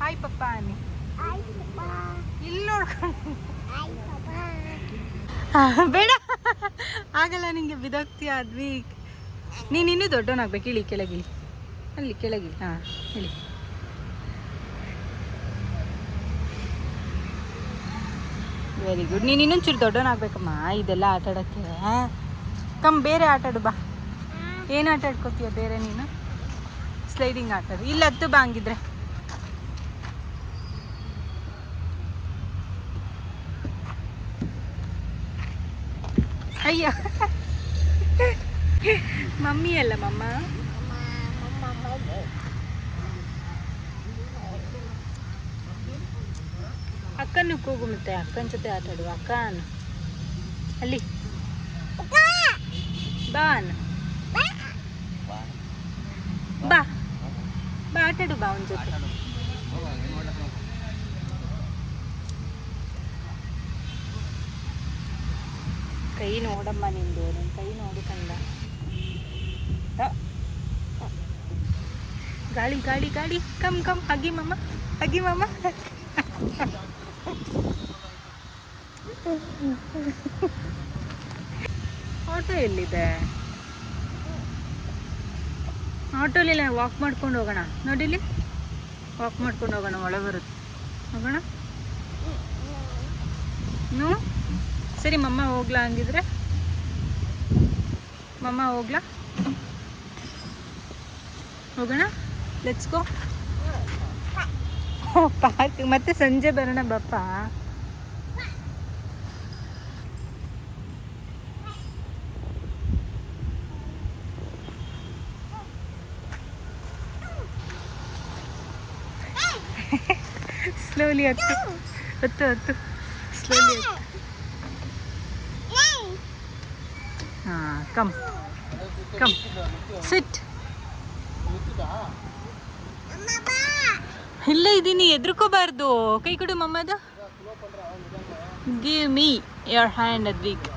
Hi ಪಪ್ಪ ಅನ್ನಿ. ಇಲ್ಲಿ ನೋಡ್ಕೊಂಡು ಬೇಡ, ಆಗಲ್ಲ ನಿಂಗೆ, ಬಿದೋಗ್ತೀಯ ಅದ್ವಿಕ್. ನೀನು ಇನ್ನೂ ದೊಡ್ಡವನಾಗ್ಬೇಕು. ಇಳಿ ಕೆಳಗಿಳಿ, ಅಲ್ಲಿ ಕೆಳಗಿಳಿ. ಹಾಂ ಇಳಿ. Very good. ನೀನು ಇನ್ನೊಂಚೂರು ದೊಡ್ಡವನಾಗ್ಬೇಕಮ್ಮ ಇದೆಲ್ಲ ಆಟ ಆಡೋಕ್ಕೆ. ಕಮ್ ಬೇರೆ ಆಟ ಆಡು ಬಾ. ಏನು ಆಟ ಆಡ್ಕೋತೀಯ ಬೇರೆ ನೀನು? ಸ್ಲೈಡಿಂಗ್ ಆಟದು. ಇಲ್ಲ ಹತ್ತು ಬಾ ಹಂಗಿದ್ರೆ. ಅಯ್ಯೋ ಮಮ್ಮಿ ಅಲ್ಲ ಮಮ್ಮ. ಅಕ್ಕನ್ನು ಕೂಗು, ಮತ್ತೆ ಅಕ್ಕನ ಜೊತೆ ಆಟ ಆಡುವ. ಅಕ್ಕನ ಅಲ್ಲಿ ಬಾನ್ ಬಾ ಬಾ ಆಟ ಆಡು ಬಾ ಅವನ ಜೊತೆ. ಕೈ ನೋಡಮ್ಮ ನಿಂದು, ನನ್ನ ಕೈ ನೋಡು ಕಂದ. ಗಾಳಿ ಗಾಳಿ ಗಾಳಿ. ಕಮ್ ಕಮ್ ಹಗಿ ಮಮ್ಮ, ಹಗಿ ಮಮ್ಮ. ಆಟೋ ಎಲ್ಲಿದೆ? ಆಟೋಲಿಲ್ಲ, ವಾಕ್ ಮಾಡ್ಕೊಂಡು ಹೋಗೋಣ. ನೋಡಿಲಿ, ವಾಕ್ ಮಾಡ್ಕೊಂಡು ಹೋಗೋಣ. ಒಳಗೆ ಬರುತ್ತೆ, ಹೋಗೋಣ. ಹ್ಞೂ ಸರಿ, ಮಮ್ಮ ಹೋಗ್ಲಾ ಹಂಗಿದ್ರೆ? ಮಮ್ಮ ಹೋಗ್ಲಾ? ಹೋಗೋಣ, ಲೆಟ್ಸ್ ಗೋ. ಪಾರ್ಕ್ ಮತ್ತೆ ಸಂಜೆ ಬರೋಣ ಬಪ್ಪ. ಸ್ಲೋಲಿ ಹತ್ತು ಹತ್ತು ಹತ್ತು, ಸ್ಲೋಲಿ ಹತ್ತು. ಹಾಂ ಕಮ್ ಕಮ್ ಸಿಟ್. ಇಲ್ಲೇ ಇದ್ದೀನಿ, ಎದ್ರುಕೋಬಾರ್ದು. ಕೈ ಕೊಡು ಮಮ್ಮದ. Give me your hand Advik.